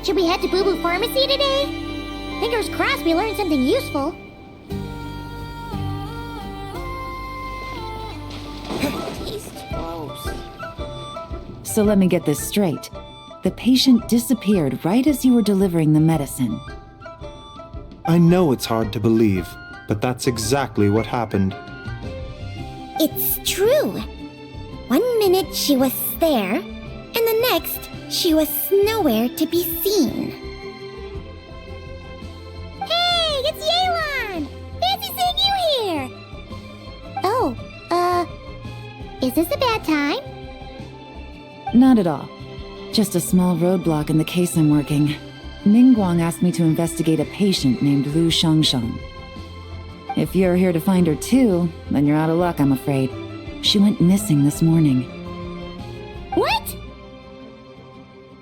Should we head to Boo Boo Pharmacy today? Fingers crossed we learn something useful. He's gross. So let me get this straight. The patient disappeared right as you were delivering the medicine. I know it's hard to believe, but that's exactly what happened. It's true. 1 minute she was there, and the next she was nowhere to be seen. Hey, it's Yelan! Fancy seeing you here! Oh, is this a bad time? Not at all. Just a small roadblock in the case I'm working. Ningguang asked me to investigate a patient named Lu Shangshang. If you're here to find her too, then you're out of luck, I'm afraid. She went missing this morning. What?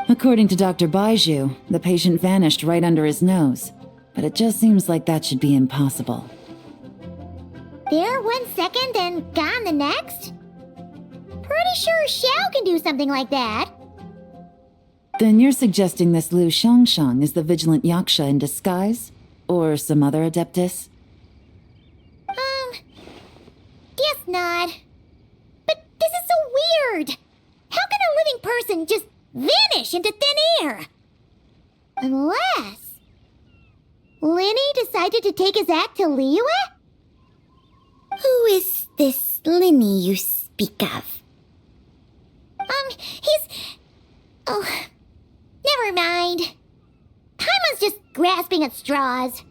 According to Dr. Baiju, the patient vanished right under his nose. But it just seems like that should be impossible. There 1 second and gone the next? Pretty sure Xiao can do something like that. Then you're suggesting this Lu Shangshang is the vigilant Yaksha in disguise? Or some other adeptus? Guess not. But this is so weird. How can a living person just vanish into thin air? Unless Linny decided to take his act to Liyue? Who is this Linny you speak of? Oh, never mind. Paimon's just grasping at straws.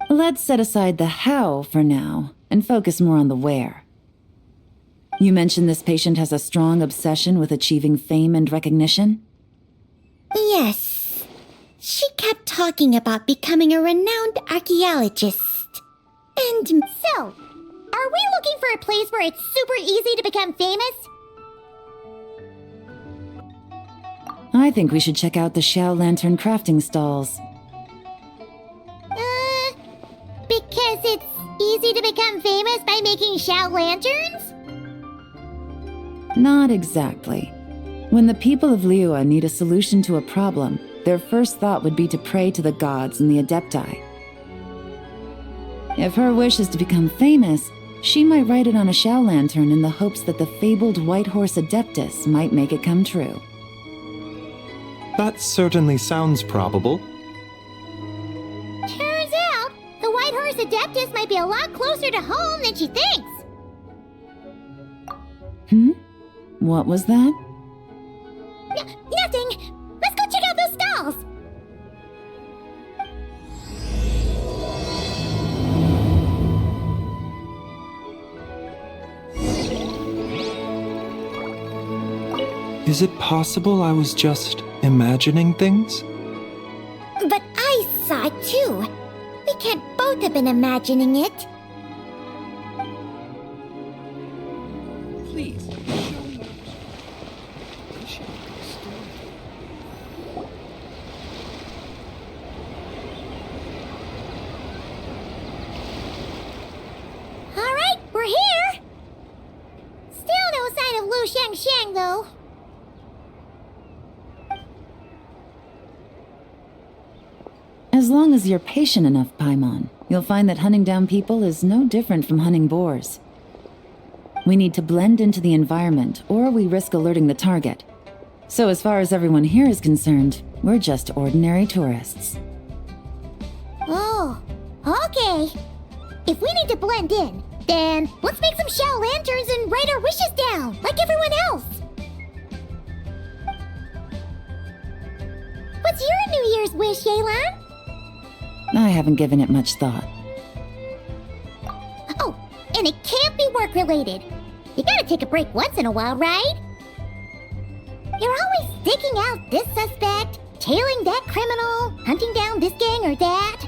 Let's set aside the how for now, and focus more on the where. You mentioned this patient has a strong obsession with achieving fame and recognition? Yes. She kept talking about becoming a renowned archaeologist. And so, are we looking for a place where it's super easy to become famous? I think we should check out the Xiao Lantern crafting stalls. Because it's easy to become famous by making Xiao lanterns? Not exactly. When the people of Liyue need a solution to a problem, their first thought would be to pray to the gods and the Adepti. If her wish is to become famous, she might write it on a Xiao lantern in the hopes that the fabled White Horse Adeptus might make it come true. That certainly sounds probable. Turns out, the White Horse Adeptus might be a lot closer to home than she thinks. What was that? Nothing! Let's go check out those stalls! Is it possible I was just imagining things? But I saw it too. We can't both have been imagining it. Please, show me. All right, we're here. Still no sign of Lu Shangshang, though. As long as you're patient enough, Paimon, you'll find that hunting down people is no different from hunting boars. We need to blend into the environment, or we risk alerting the target. So as far as everyone here is concerned, we're just ordinary tourists. Oh, okay. If we need to blend in, then let's make some Xiao lanterns and write our wishes down, like everyone else. What's your New Year's wish, Yelan? I haven't given it much thought. Oh, and it can't be work-related. You gotta take a break once in a while, right? You're always digging out this suspect, tailing that criminal, hunting down this gang or that.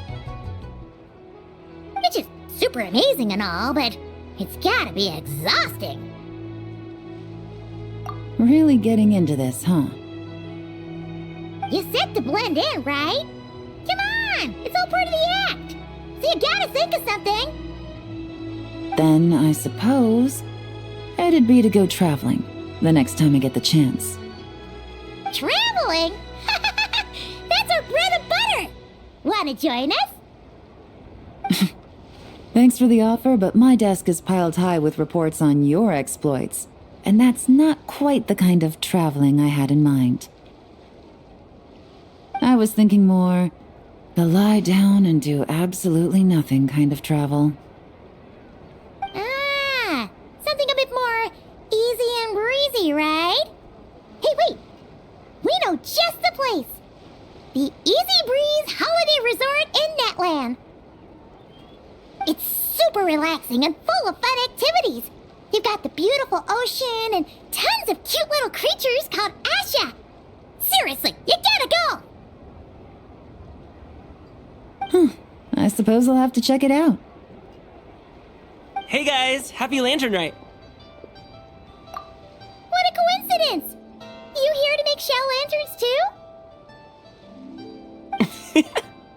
Which is super amazing and all, but it's gotta be exhausting. Really getting into this, huh? You said to blend in, right? Come on, it's all part of the act. So you gotta think of something. Then, I suppose, it'd be to go traveling, the next time I get the chance. Traveling? That's our bread and butter! Wanna join us? Thanks for the offer, but my desk is piled high with reports on your exploits. And that's not quite the kind of traveling I had in mind. I was thinking more the lie down and do absolutely nothing kind of travel. Ah, something a bit more easy and breezy, right? Hey, wait! We know just the place! The Easy Breeze Holiday Resort in Netland. It's super relaxing and full of fun activities. You've got the beautiful ocean and tons of cute little creatures called Asha. Seriously, you gotta go! I suppose I'll have to check it out. Hey guys, happy Lantern Rite! What a coincidence! You here to make shell lanterns too?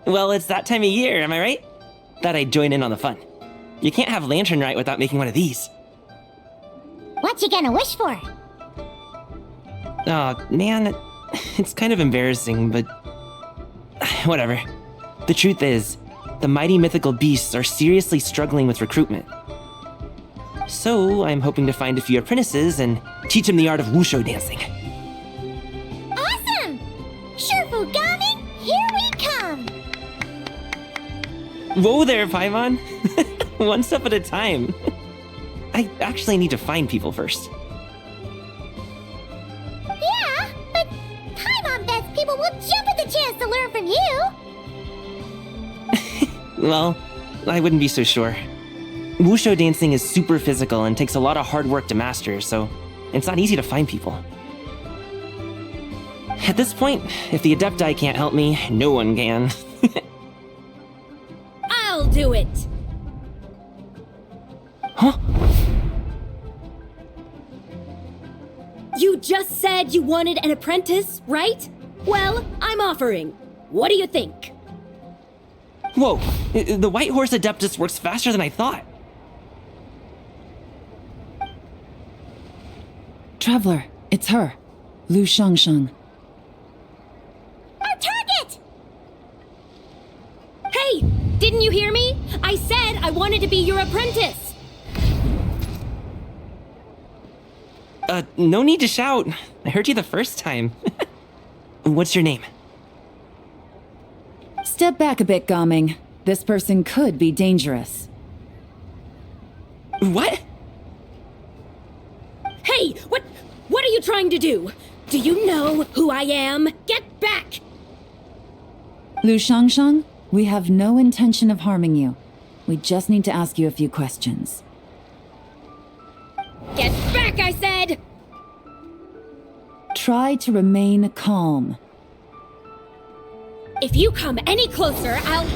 Well, it's that time of year, am I right? Thought I'd join in on the fun. You can't have Lantern Rite without making one of these. What you gonna wish for? Oh, man, it's kind of embarrassing, but whatever. The truth is, the mighty mythical beasts are seriously struggling with recruitment. So, I'm hoping to find a few apprentices and teach them the art of wushu dancing. Awesome! Shurfugami, here we come! Whoa there, Paimon! One step at a time. I actually need to find people first. Yeah, but Paimon bets people will jump at the chance to learn from you! Well, I wouldn't be so sure. Wushu dancing is super physical and takes a lot of hard work to master, so it's not easy to find people. At this point, if the Adepti can't help me, no one can. I'll do it! Huh? You just said you wanted an apprentice, right? Well, I'm offering. What do you think? Whoa, the White Horse Adeptus works faster than I thought. Traveler, it's her. Lu Shangshang. Our target! Hey! Didn't you hear me? I said I wanted to be your apprentice! No need to shout. I heard you the first time. What's your name? Step back a bit, Gaming. This person could be dangerous. What? Hey! What are you trying to do? Do you know who I am? Get back! Lu Shangshang, we have no intention of harming you. We just need to ask you a few questions. Get back, I said! Try to remain calm. If you come any closer, I'll...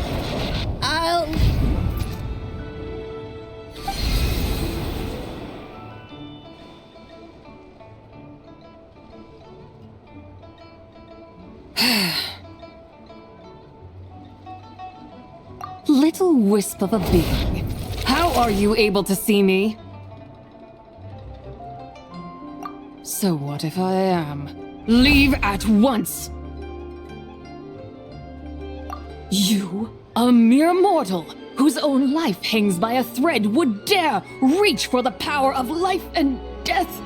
Little wisp of a being. How are you able to see me? So what if I am? Leave at once! You, a mere mortal, whose own life hangs by a thread, would dare reach for the power of life and death?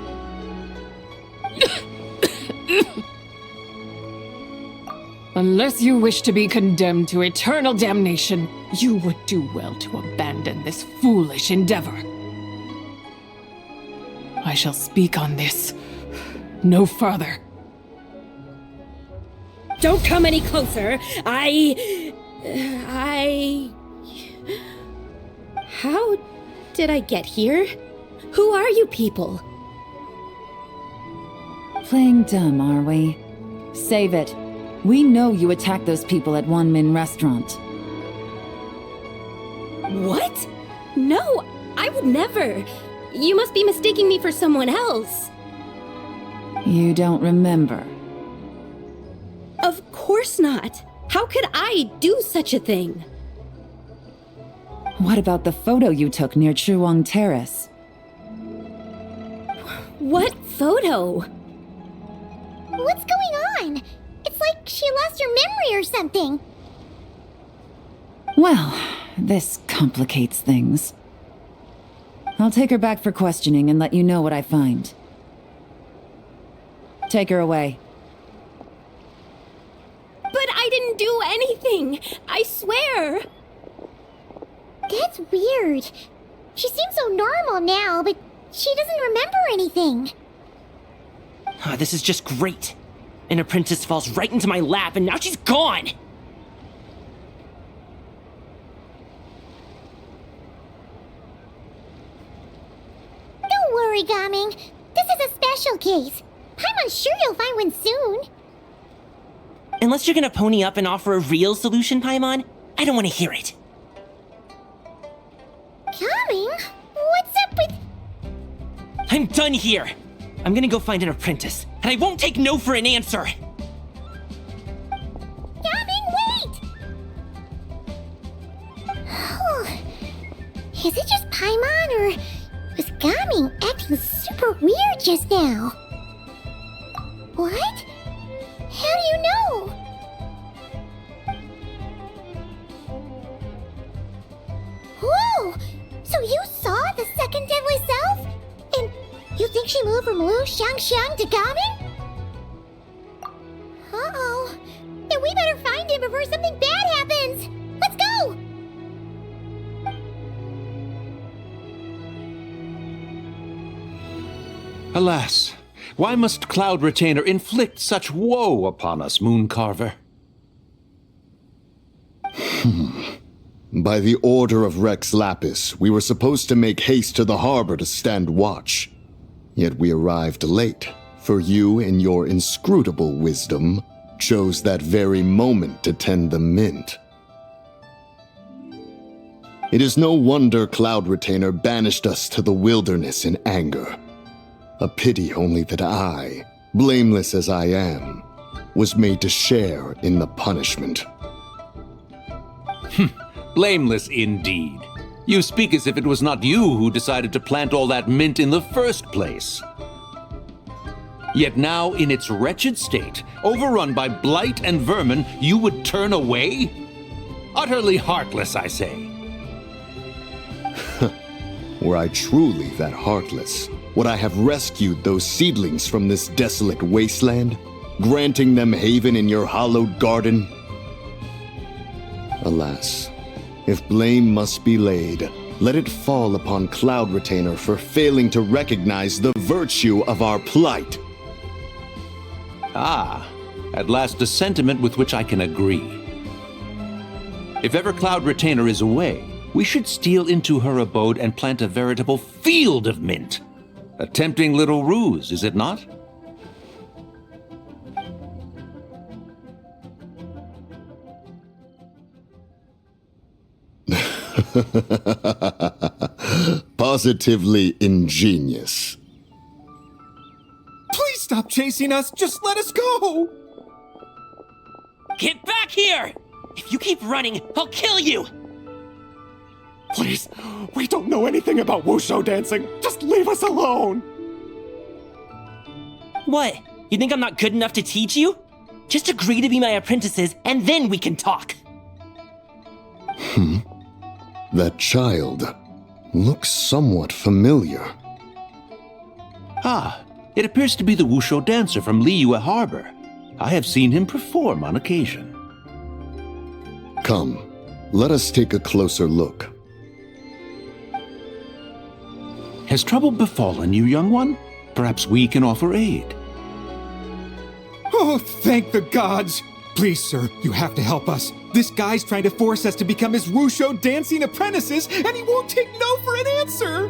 Unless you wish to be condemned to eternal damnation, you would do well to abandon this foolish endeavor. I shall speak on this no further. Don't come any closer. How did I get here? Who are you people? Playing dumb, are we? Save it. We know you attacked those people at Wanmin Restaurant. What? No, I would never. You must be mistaking me for someone else. You don't remember. Of course not. How could I do such a thing? What about the photo you took near Chuang Terrace? What photo? What's going on? It's like like she lost her memory or something. Well, this complicates things. I'll take her back for questioning and let you know what I find. Take her away. But I didn't do anything! I swear! That's weird. She seems so normal now, but she doesn't remember anything. This is just great. An apprentice falls right into my lap, and now she's gone! Don't worry, Gaming. This is a special case. I'm sure you'll find one soon. Unless you're gonna pony up and offer a real solution, Paimon, I don't want to hear it. Gaming? What's up with... I'm done here! I'm gonna go find an apprentice, and I won't take no for an answer! Gaming, wait! Is it just Paimon, or was Gaming acting super weird just now? What? How do you know? Whoa! So you saw the second deadly self? And you think she moved from Lu Xiangxiang to Gaming? Uh-oh. Then we better find him before something bad happens! Let's go! Alas, why must Cloud Retainer inflict such woe upon us, Mooncarver? By the order of Rex Lapis, we were supposed to make haste to the harbor to stand watch. Yet we arrived late, for you, in your inscrutable wisdom, chose that very moment to tend the mint. It is no wonder Cloud Retainer banished us to the wilderness in anger. A pity only that I, blameless as I am, was made to share in the punishment. Blameless indeed. You speak as if it was not you who decided to plant all that mint in the first place. Yet now, in its wretched state, overrun by blight and vermin, you would turn away? Utterly heartless, I say. Were I truly that heartless, would I have rescued those seedlings from this desolate wasteland, granting them haven in your hallowed garden? Alas, if blame must be laid, let it fall upon Cloud Retainer for failing to recognize the virtue of our plight. Ah, at last a sentiment with which I can agree. If ever Cloud Retainer is away, we should steal into her abode and plant a veritable field of mint. A tempting little ruse, is it not? Positively ingenious. Please stop chasing us! Just let us go! Get back here! If you keep running, I'll kill you! Please, we don't know anything about wushu dancing. Just leave us alone! What? You think I'm not good enough to teach you? Just agree to be my apprentices, and then we can talk! That child looks somewhat familiar. Ah, it appears to be the wushu dancer from Liyue Harbor. I have seen him perform on occasion. Come, let us take a closer look. Has trouble befallen you, young one? Perhaps we can offer aid. Oh, thank the gods! Please, sir, you have to help us. This guy's trying to force us to become his wushu dancing apprentices, and he won't take no for an answer!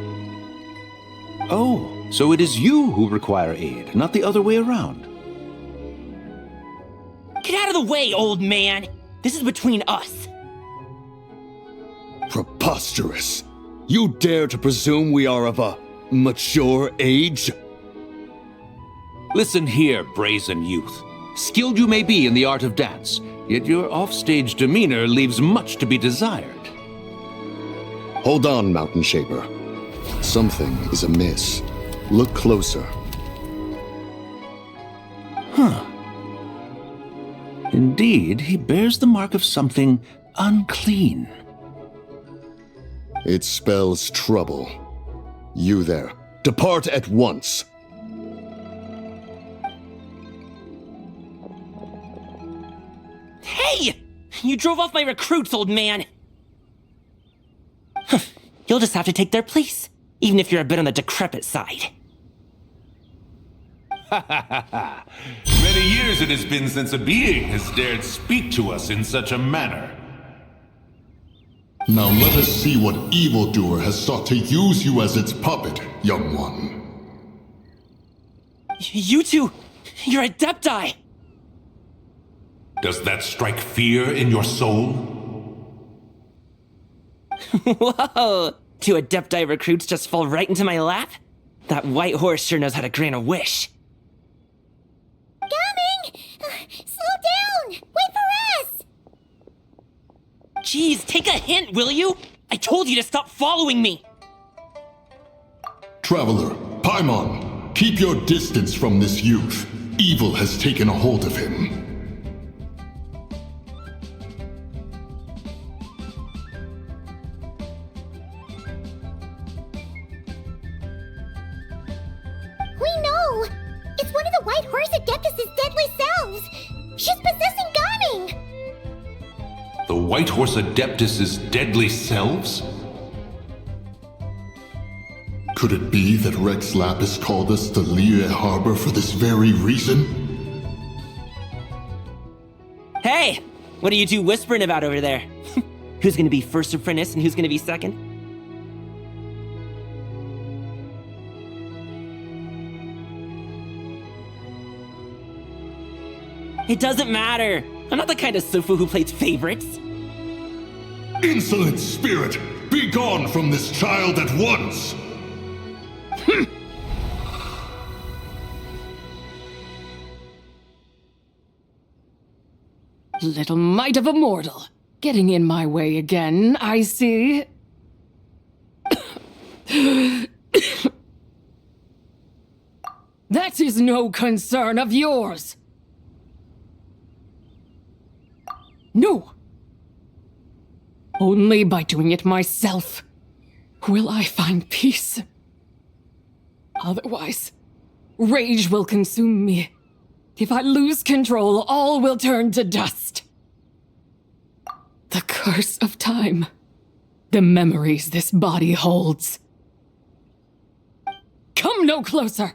Oh, so it is you who require aid, not the other way around. Get out of the way, old man! This is between us. Preposterous! You dare to presume we are of a mature age? Listen here, brazen youth. Skilled you may be in the art of dance, yet your offstage demeanor leaves much to be desired. Hold on, Mountain Shaper. Something is amiss. Look closer. Indeed, he bears the mark of something unclean. It spells trouble. You there, depart at once. Hey! You drove off my recruits, old man! You'll just have to take their place, even if you're a bit on the decrepit side. Many years it has been since a being has dared speak to us in such a manner. Now let us see what evildoer has sought to use you as its puppet, young one. You two, you're Adepti! Does that strike fear in your soul? Whoa! Two Adepti recruits just fall right into my lap? That white horse sure knows how to grant a wish. Coming! Slow down! Wait for us! Jeez, take a hint, will you? I told you to stop following me! Traveler, Paimon, keep your distance from this youth. Evil has taken a hold of him. We know! It's one of the White Horse Adeptus' deadly selves! She's possessing Gaming! The White Horse Adeptus' deadly selves? Could it be that Rex Lapis called us to Liyue Harbor for this very reason? Hey! What are you two whispering about over there? Who's gonna be first apprentice and who's gonna be second? It doesn't matter. I'm not the kind of Sufu who plays favorites. Insolent spirit! Be gone from this child at once! Little mite of a mortal. Getting in my way again, I see. That is no concern of yours. No. Only by doing it myself will I find peace. Otherwise, rage will consume me. If I lose control, all will turn to dust. The curse of time. The memories this body holds. Come no closer.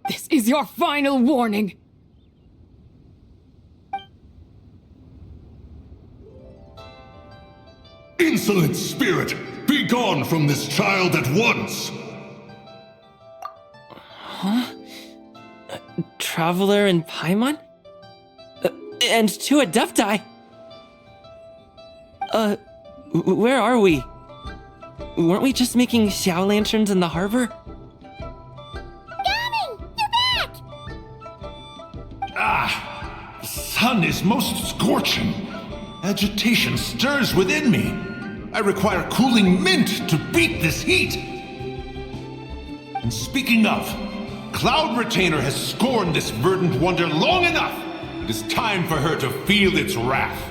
This is your final warning. Insolent spirit! Be gone from this child at once! Huh? Traveler and Paimon? And two Adepti? Where are we? Weren't we just making Xiao lanterns in the harbor? Gaming! You're back! Ah! The sun is most scorching. Agitation stirs within me. I require cooling mint to beat this heat. And speaking of, Cloud Retainer has scorned this verdant wonder long enough. It is time for her to feel its wrath.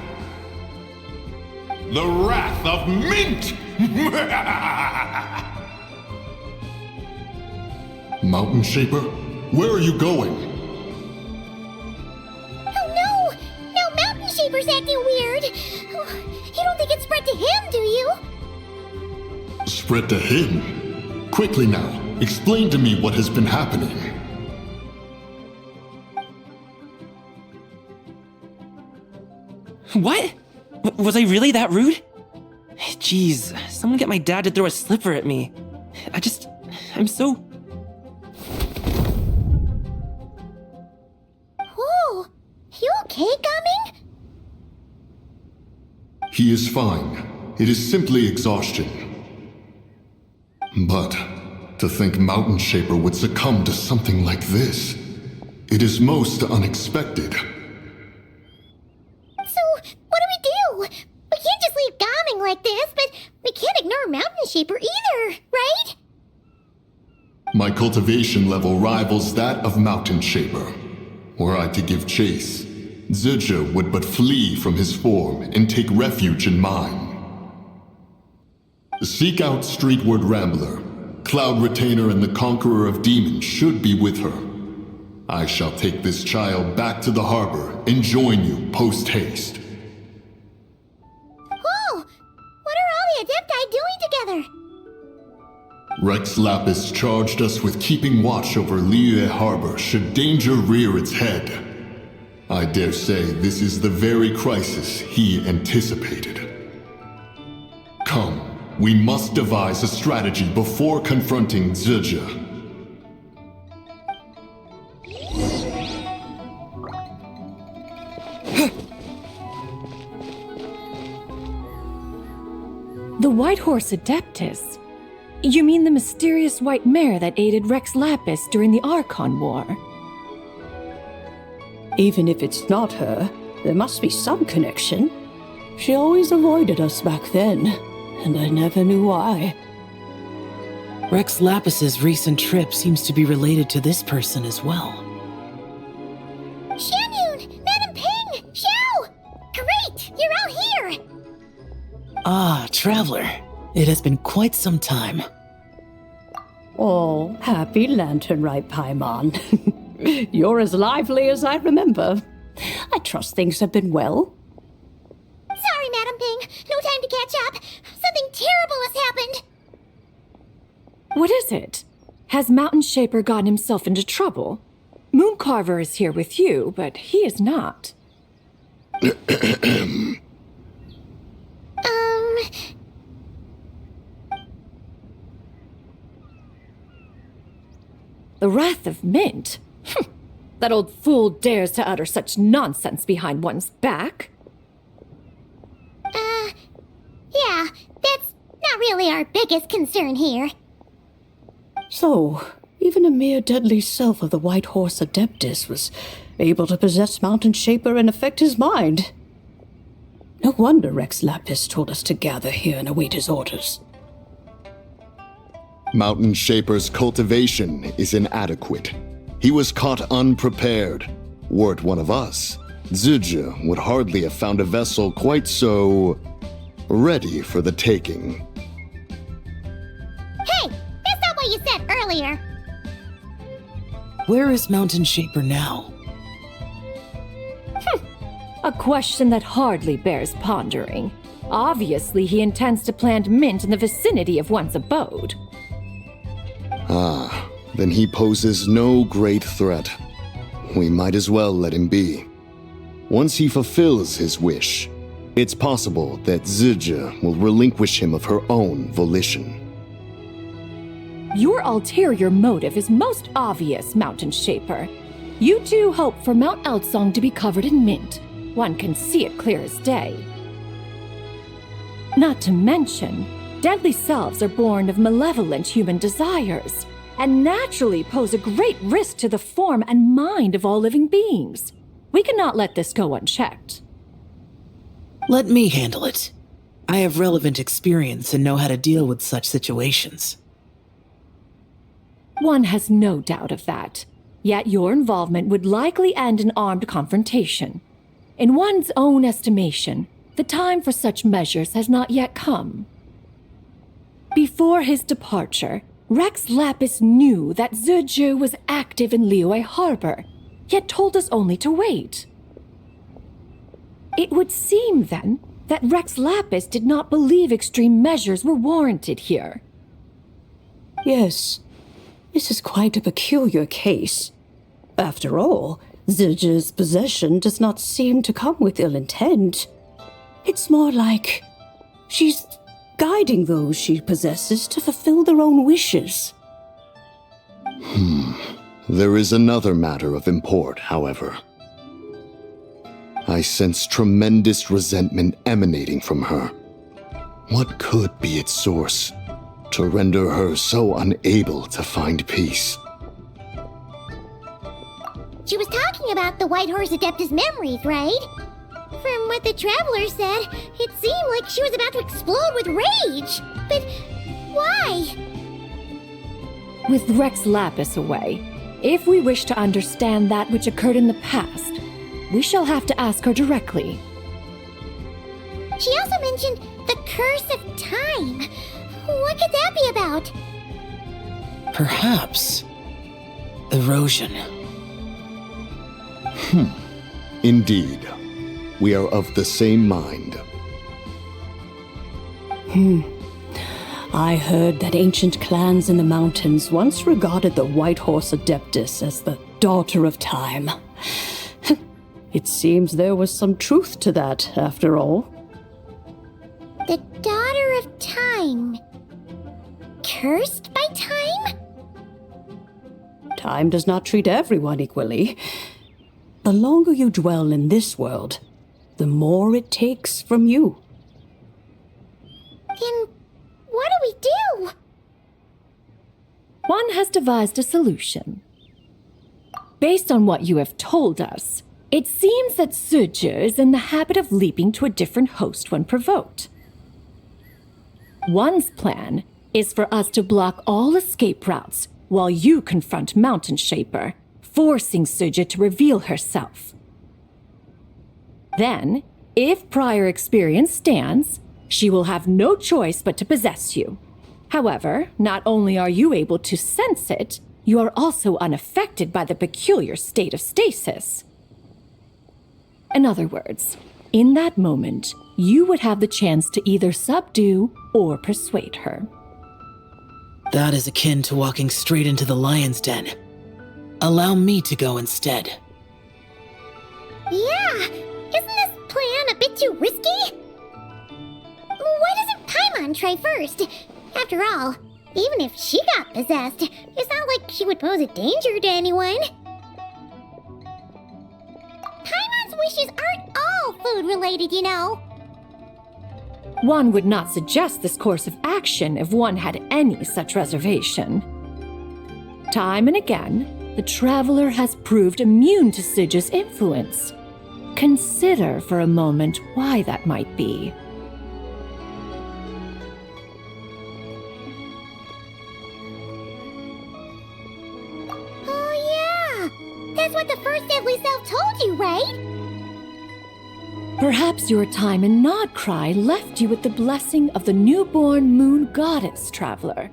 The wrath of mint! Mountain Shaper, where are you going? Oh no! Now Mountain Shaper's acting weird! You don't think it's spread to him, do you? Spread to him? Quickly now, explain to me what has been happening. What? Was I really that rude? Jeez, someone get my dad to throw a slipper at me. I'm so... Whoa! You okay, Gaming? He is fine. It is simply exhaustion. But to think Mountain Shaper would succumb to something like this, it is most unexpected. So, what do? We can't just leave Gaming like this, but we can't ignore Mountain Shaper either, right? My cultivation level rivals that of Mountain Shaper. Were I to give chase, Zildjian would but flee from his form and take refuge in mine. Seek out Streetward Rambler. Cloud Retainer and the Conqueror of Demons should be with her. I shall take this child back to the harbor and join you post-haste. Whoa! What are all the Adepti doing together? Rex Lapis charged us with keeping watch over Liyue Harbor should danger rear its head. I dare say this is the very crisis he anticipated. Come, we must devise a strategy before confronting Zildjian. The White Horse Adeptus? You mean the mysterious white mare that aided Rex Lapis during the Archon War? Even if it's not her, there must be some connection. She always avoided us back then, and I never knew why. Rex Lapis's recent trip seems to be related to this person as well. Xianyun! Madam Ping! Xiao! Great! You're out here! Ah, Traveler. It has been quite some time. Oh, happy Lantern Rite, Paimon. You're as lively as I remember. I trust things have been well. Sorry, Madam Ping. No time to catch up. Something terrible has happened. What is it? Has Mountain Shaper gotten himself into trouble? Mooncarver is here with you, but he is not. The Wrath of Mint? That old fool dares to utter such nonsense behind one's back. Yeah, that's not really our biggest concern here. So, even a mere deadly self of the White Horse Adeptus was able to possess Mountain Shaper and affect his mind. No wonder Rex Lapis told us to gather here and await his orders. Mountain Shaper's cultivation is inadequate. He was caught unprepared. Were it one of us, Zildjian would hardly have found a vessel quite so ready for the taking. Hey, that's not what you said earlier. Where is Mountain Shaper now? A question that hardly bears pondering. Obviously, he intends to plant mint in the vicinity of one's abode. Ah, then he poses no great threat. We might as well let him be. Once he fulfills his wish, it's possible that Zildjian will relinquish him of her own volition. Your ulterior motive is most obvious, Mountain Shaper. You two hope for Mount Eltsong to be covered in mint. One can see it clear as day. Not to mention, deadly selves are born of malevolent human desires, and naturally pose a great risk to the form and mind of all living beings. We cannot let this go unchecked. Let me handle it. I have relevant experience and know how to deal with such situations. One has no doubt of that. Yet your involvement would likely end in armed confrontation. In one's own estimation, the time for such measures has not yet come. Before his departure, Rex Lapis knew that Zildjian was active in Liyue Harbor, yet told us only to wait. It would seem, then, that Rex Lapis did not believe extreme measures were warranted here. Yes, this is quite a peculiar case. After all, Zildjian's possession does not seem to come with ill intent. It's more like she's guiding those she possesses to fulfill their own wishes. There is another matter of import, however. I sense tremendous resentment emanating from her. What could be its source to render her so unable to find peace? She was talking about the White Horse Adeptus memories, right? From what the Traveler said, it seemed like she was about to explode with rage. But why? With Rex Lapis away, if we wish to understand that which occurred in the past, we shall have to ask her directly. She also mentioned the curse of time. What could that be about? Perhaps erosion. Indeed. We are of the same mind. I heard that ancient clans in the mountains once regarded the White Horse Adeptus as the daughter of time. It seems there was some truth to that, after all. The daughter of time. Cursed by time? Time does not treat everyone equally. The longer you dwell in this world, the more it takes from you. Then what do we do? One has devised a solution. Based on what you have told us, it seems that Suja is in the habit of leaping to a different host when provoked. One's plan is for us to block all escape routes while you confront Mountain Shaper, forcing Suja to reveal herself. Then, if prior experience stands, she will have no choice but to possess you. However, not only are you able to sense it, you are also unaffected by the peculiar state of stasis. In other words, in that moment, you would have the chance to either subdue or persuade her. That is akin to walking straight into the lion's den. Allow me to go instead. Yeah, isn't this plan a bit too risky? Why doesn't Paimon try first? After all, even if she got possessed, it's not like she would pose a danger to anyone. Paimon's wishes aren't all food-related, you know. One would not suggest this course of action if one had any such reservation. Time and again, the traveler has proved immune to Suja's influence. Consider for a moment why that might be. Oh yeah, that's what the first deadly self told you, right? Perhaps your time in Nodcry left you with the blessing of the newborn moon goddess, traveler.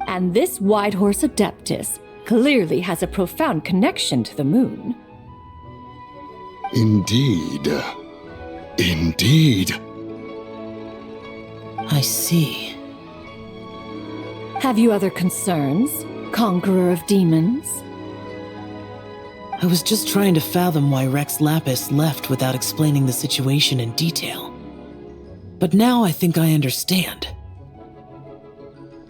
And this White Horse Adeptus clearly has a profound connection to the moon. Indeed. Indeed. I see. Have you other concerns, Conqueror of Demons? I was just trying to fathom why Rex Lapis left without explaining the situation in detail. But now I think I understand.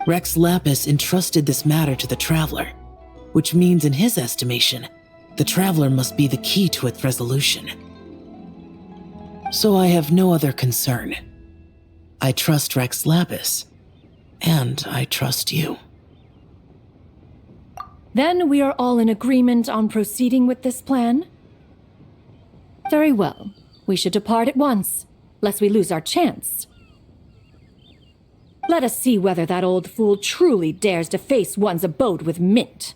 Rex Lapis entrusted this matter to the Traveler, which means in his estimation, the Traveler must be the key to its resolution. So I have no other concern. I trust Rex Lapis, and I trust you. Then we are all in agreement on proceeding with this plan? Very well. We should depart at once, lest we lose our chance. Let us see whether that old fool truly dares to face one's abode with Mint.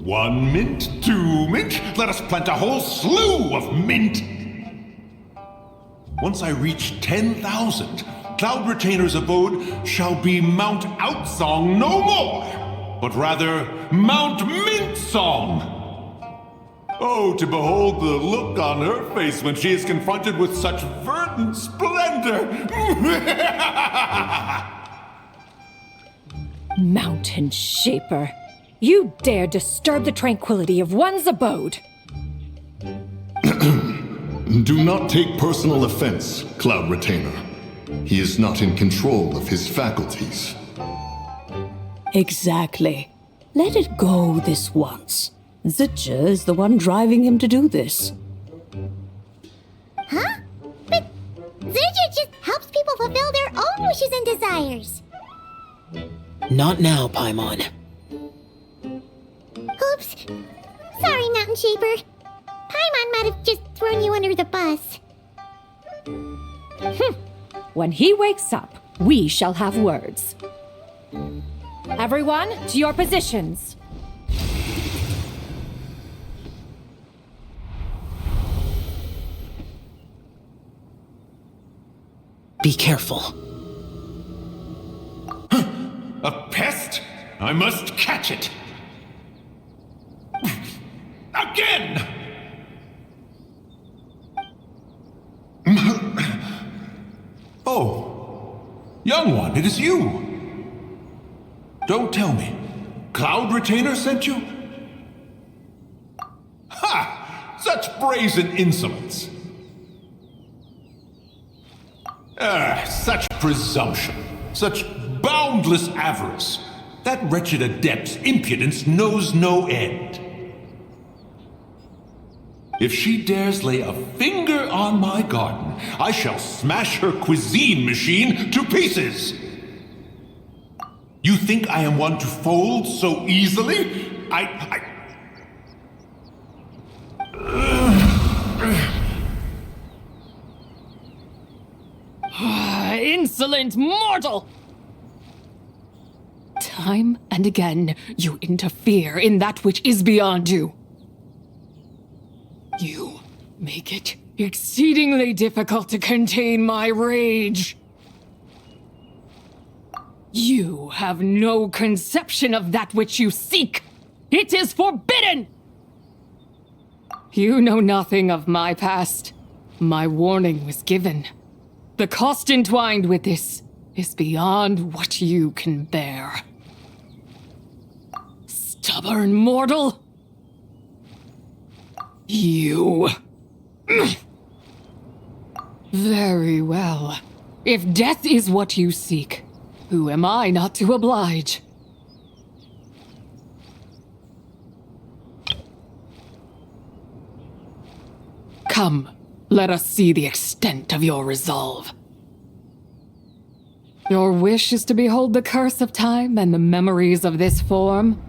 One mint, 2 mint, let us plant a whole slew of mint! Once I reach 10,000, Cloud Retainer's abode shall be Mount Outsong no more, but rather Mount Mint Song! Oh, to behold the look on her face when she is confronted with such verdant splendor! Mountain Shaper, you dare disturb the tranquility of one's abode! Do not take personal offense, Cloud Retainer. He is not in control of his faculties. Exactly. Let it go this once. Zitja is the one driving him to do this. Huh? But Zidja just helps people fulfill their own wishes and desires. Not now, Paimon. Oops. Sorry, Mountain Shaper. Paimon might have just thrown you under the bus. When he wakes up, we shall have words. Everyone, to your positions. Be careful. A pest? I must catch it. Again! Oh, young one, it is you. Don't tell me. Cloud Retainer sent you? Ha! Such brazen insolence. Such presumption. Such boundless avarice. That wretched adept's impudence knows no end. If she dares lay a finger on my garden, I shall smash her cuisine machine to pieces! You think I am one to fold so easily? Insolent mortal! Time and again, you interfere in that which is beyond you. You make it exceedingly difficult to contain my rage. You have no conception of that which you seek. It is forbidden! You know nothing of my past. My warning was given. The cost entwined with this is beyond what you can bear. Stubborn mortal! You... Very well. If death is what you seek, who am I not to oblige? Come, let us see the extent of your resolve. Your wish is to behold the curse of time and the memories of this form?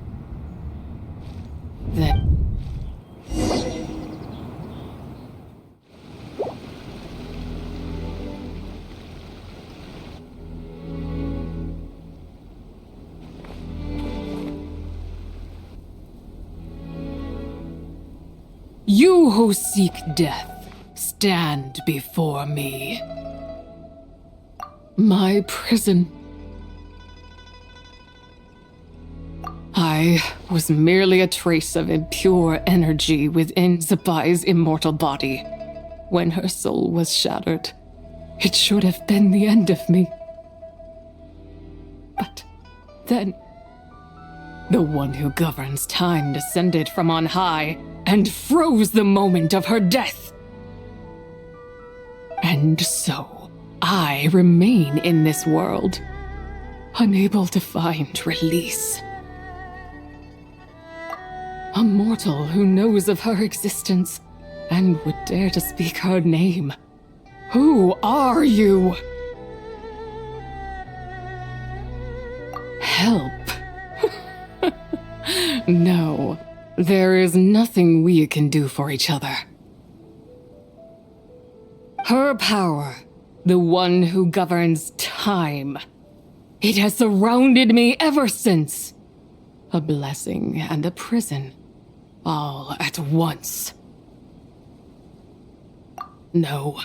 Then... You who seek death, stand before me. My prison. I was merely a trace of impure energy within Zapai's immortal body. When her soul was shattered, it should have been the end of me. But then, the one who governs time descended from on high and froze the moment of her death. And so, I remain in this world, unable to find release. A mortal who knows of her existence and would dare to speak her name. Who are you? Help. No, there is nothing we can do for each other. Her power, the one who governs time, it has surrounded me ever since. A blessing and a prison, all at once. No,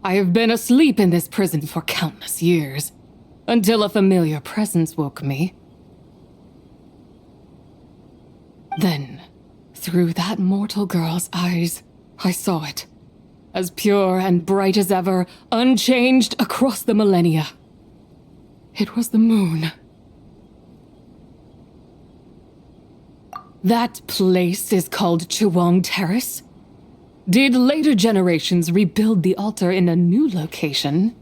I have been asleep in this prison for countless years, until a familiar presence woke me. Then, through that mortal girl's eyes, I saw it, as pure and bright as ever, unchanged across the millennia. It was the moon. That place is called Chuang Terrace. Did later generations rebuild the altar in a new location?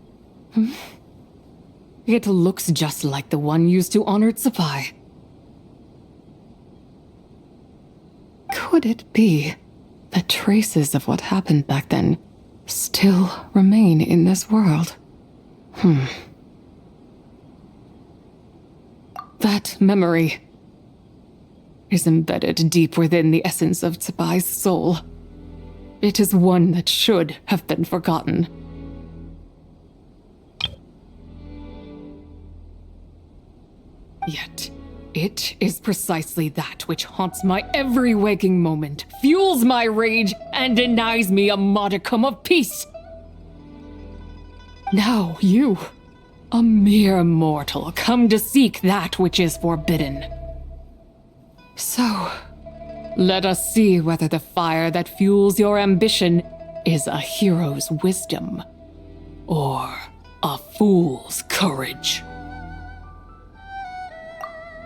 It looks just like the one used to honor Zapai. Could it be that traces of what happened back then still remain in this world? That memory. is embedded deep within the essence of Tsubai's soul. It is one that should have been forgotten. Yet, it is precisely that which haunts my every waking moment, fuels my rage, and denies me a modicum of peace. Now you, a mere mortal, come to seek that which is forbidden. So, let us see whether the fire that fuels your ambition is a hero's wisdom or a fool's courage.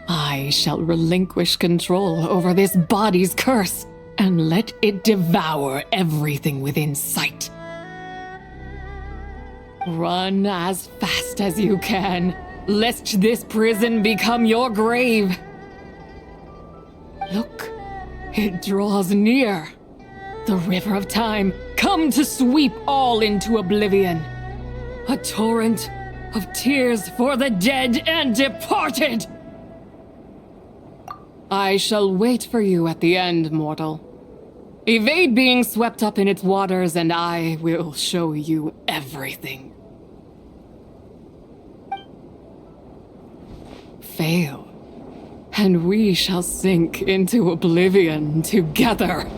I shall relinquish control over this body's curse and let it devour everything within sight. Run as fast as you can, lest this prison become your grave. Look, it draws near. The river of time, come to sweep all into oblivion. A torrent of tears for the dead and departed. I shall wait for you at the end, mortal. Evade being swept up in its waters, and I will show you everything. Fail, and we shall sink into oblivion together.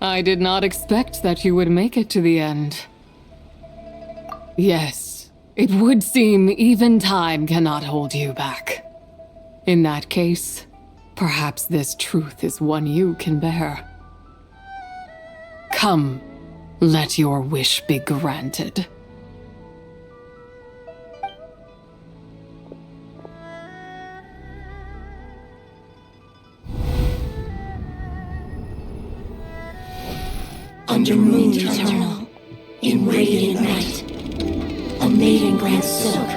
I did not expect that you would make it to the end. Yes, it would seem even time cannot hold you back. In that case, perhaps this truth is one you can bear. Come, let your wish be granted. Under moon eternal, in radiant night, a maiden grants silk,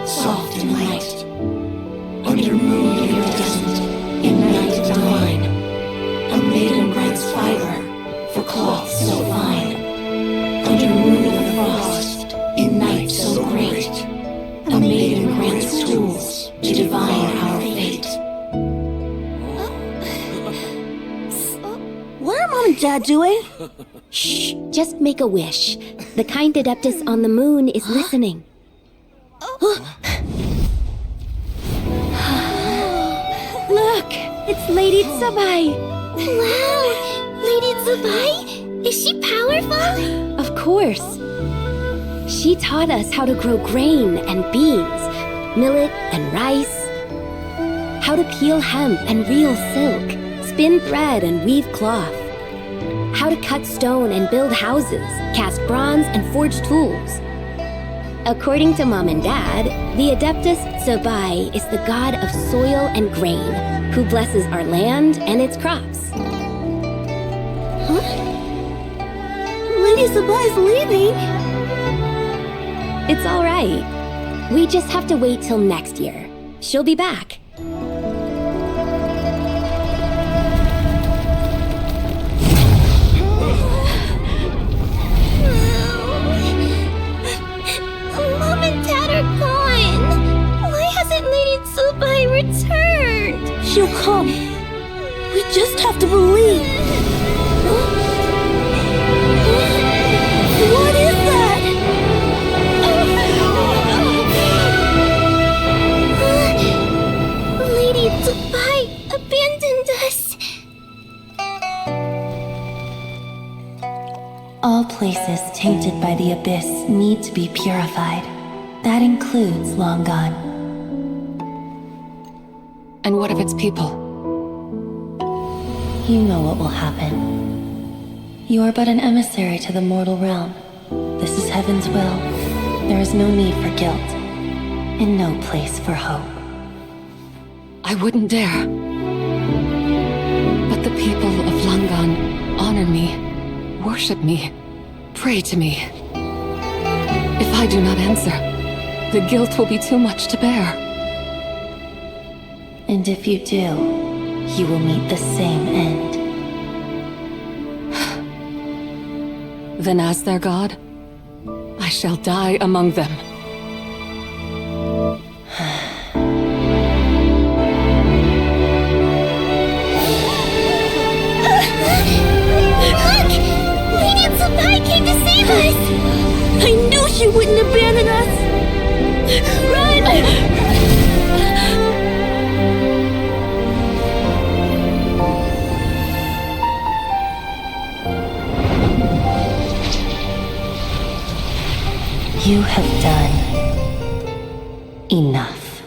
soft and light. Under moon iridescent, in night divine, a maiden grants fiber for cloth so fine. Under moon of frost, in night so great, a maiden grants tools to divine our fate. What are Mom and Dad doing? Shh, just make a wish. The kind Adeptus on the moon is listening. Look, it's Lady Tsubai. Wow, Lady Tsubai? Is she powerful? Of course. She taught us how to grow grain and beans, millet and rice, how to peel hemp and reel silk, spin thread and weave cloth, how to cut stone and build houses, cast bronze and forge tools. According to Mom and Dad, the Adeptus Tsubai is the god of soil and grain, who blesses our land and its crops. Huh? Lady Tsubai's leaving. It's all right. We just have to wait till next year. She'll be back. Returned. She'll come. We just have to believe. What is that? Lady Tsubai abandoned us. All places tainted by the abyss need to be purified. That includes Long Gone. And what of its people? You know what will happen. You are but an emissary to the mortal realm. This is Heaven's will. There is no need for guilt, and no place for hope. I wouldn't dare. But the people of Langan honor me, worship me, pray to me. If I do not answer, the guilt will be too much to bear. And if you do, you will meet the same end. Then as their god, I shall die among them. I knew she wouldn't abandon us! Run! You have done enough.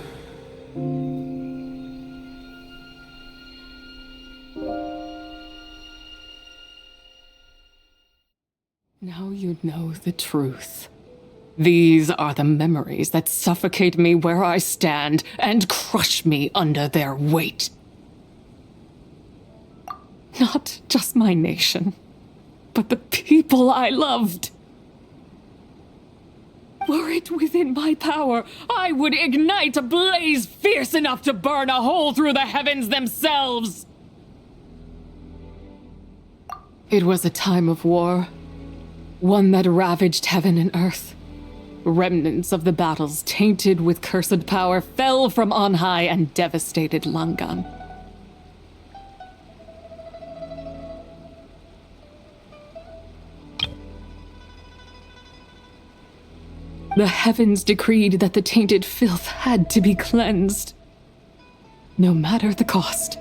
Now you know the truth. These are the memories that suffocate me where I stand and crush me under their weight. Not just my nation, but the people I loved. Were it within my power, I would ignite a blaze fierce enough to burn a hole through the heavens themselves. It was a time of war. One that ravaged heaven and earth. Remnants of the battles tainted with cursed power fell from on high and devastated Langan. The heavens decreed that the tainted filth had to be cleansed, no matter the cost.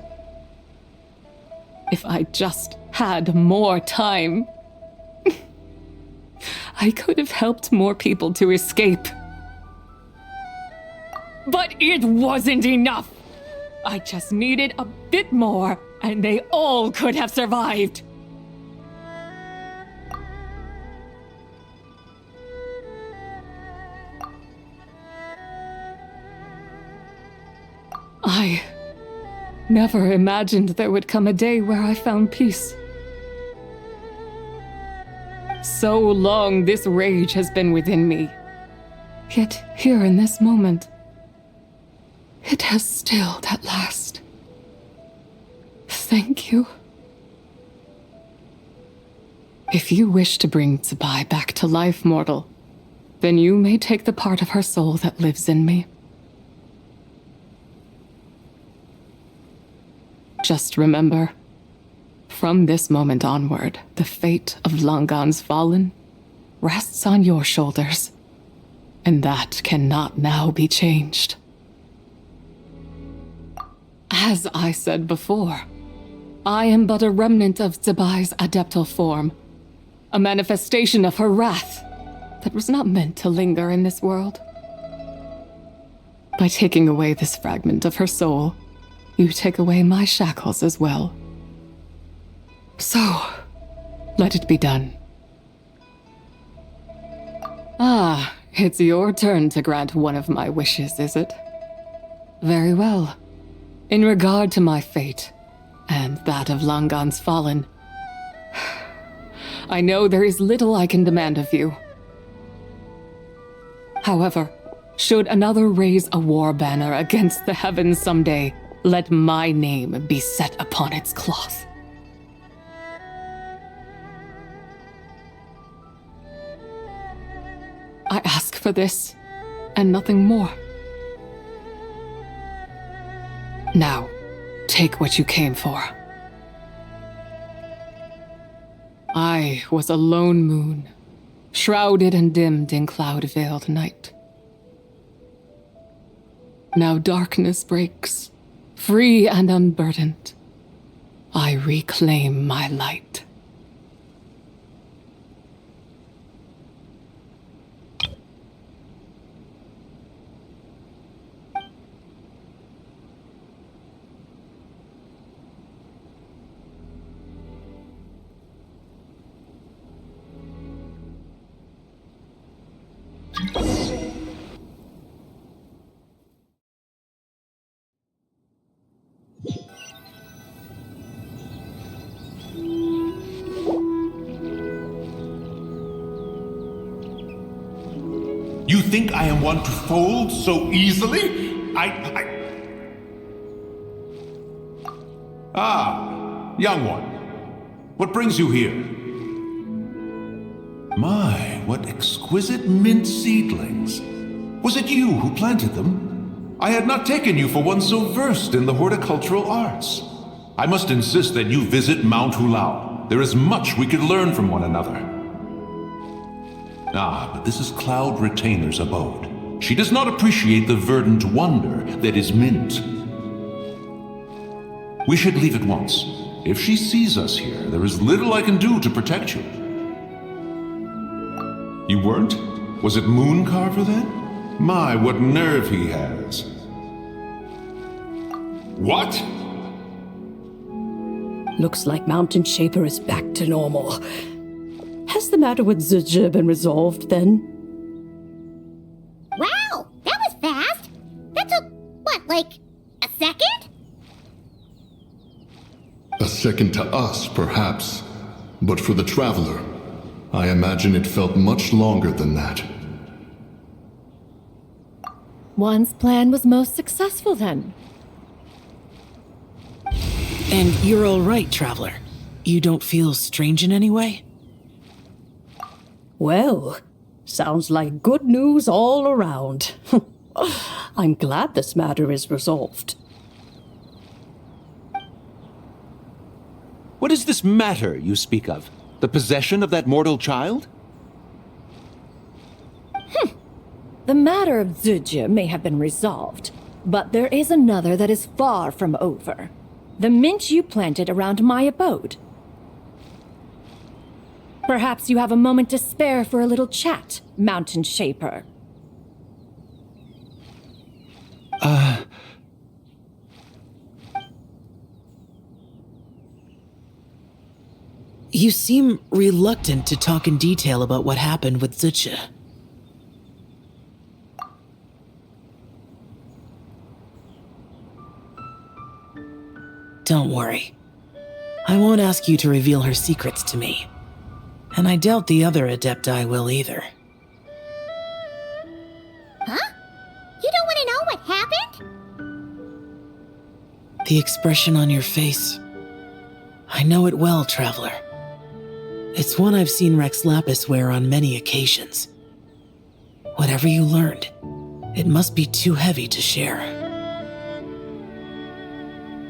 If I just had more time, I could have helped more people to escape. But it wasn't enough! I just needed a bit more, and they all could have survived. I never imagined there would come a day where I found peace. So long this rage has been within me. Yet here in this moment, it has stilled at last. Thank you. If you wish to bring Tsubai back to life, mortal, then you may take the part of her soul that lives in me. Just remember, from this moment onward, the fate of Langan's fallen rests on your shoulders, and that cannot now be changed. As I said before, I am but a remnant of Tsubai's adeptal form, a manifestation of her wrath that was not meant to linger in this world. By taking away this fragment of her soul, you take away my shackles as well. So, let it be done. Ah, it's your turn to grant one of my wishes, is it? Very well. In regard to my fate, and that of Langan's fallen, I know there is little I can demand of you. However, should another raise a war banner against the heavens someday, let my name be set upon its cloth. I ask for this, and nothing more. Now, take what you came for. I was a lone moon, shrouded and dimmed in cloud-veiled night. Now darkness breaks, free and unburdened. I reclaim my light. You You think I am one to fold so easily? Ah, young one. What brings you here? My, what exquisite mint seedlings. Was it you who planted them? I had not taken you for one so versed in the horticultural arts. I must insist that you visit Mount Hulao. There is much we could learn from one another. Ah, but this is Cloud Retainer's abode. She does not appreciate the verdant wonder that is mint. We should leave at once. If she sees us here, there is little I can do to protect you. You weren't? Was it Mooncarver then? My, what nerve he has. What? Looks like Mountain Shaper is back to normal. Has the matter with Zizhi been resolved then? Wow, that was fast. That took, what, like a second? A second to us, perhaps. But for the Traveler, I imagine it felt much longer than that. One's plan was most successful then. And you're all right, Traveler. You don't feel strange in any way? Well, sounds like good news all around. I'm glad this matter is resolved. What is this matter you speak of? The possession of that mortal child? The matter of Zizhi may have been resolved, but there is another that is far from over. The mint you planted around my abode. Perhaps you have a moment to spare for a little chat, Mountain Shaper. You seem reluctant to talk in detail about what happened with Zizhi. Don't worry. I won't ask you to reveal her secrets to me. And I doubt the other Adepti will either. Huh? You don't want to know what happened? The expression on your face. I know it well, Traveler. It's one I've seen Rex Lapis wear on many occasions. Whatever you learned, it must be too heavy to share.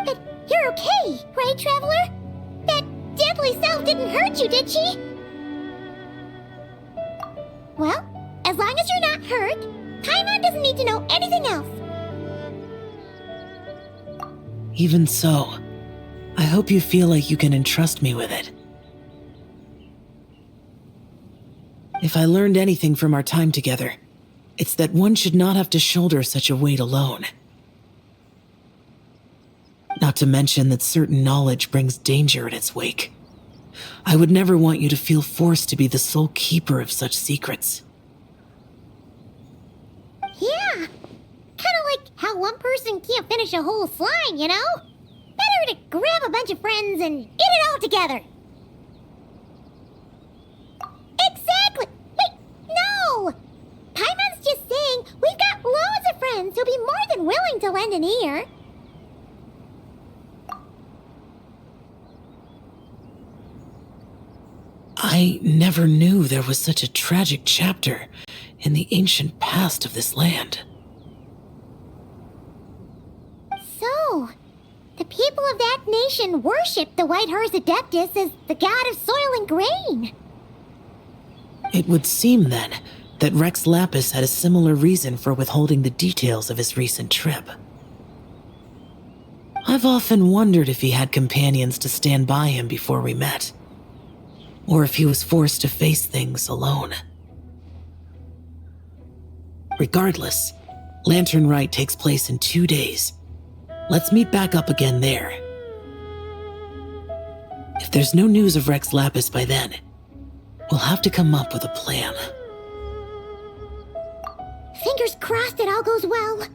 But you're okay, right, Traveler? That deadly self didn't hurt you, did she? Well, as long as you're not hurt, Paimon doesn't need to know anything else. Even so, I hope you feel like you can entrust me with it. If I learned anything from our time together, it's that one should not have to shoulder such a weight alone. Not to mention that certain knowledge brings danger in its wake. I would never want you to feel forced to be the sole keeper of such secrets. Yeah, kind of like how one person can't finish a whole slime, you know? Better to grab a bunch of friends and get it all together. Exactly! Wait, no! Paimon's just saying we've got loads of friends who'll be more than willing to lend an ear. I never knew there was such a tragic chapter in the ancient past of this land. So, the people of that nation worship the White Horse Adeptus as the god of soil and grain. It would seem, then, that Rex Lapis had a similar reason for withholding the details of his recent trip. I've often wondered if he had companions to stand by him before we met, or if he was forced to face things alone. Regardless, Lantern Rite takes place in 2 days. Let's meet back up again there. If there's no news of Rex Lapis by then, we'll have to come up with a plan. Fingers crossed it all goes well.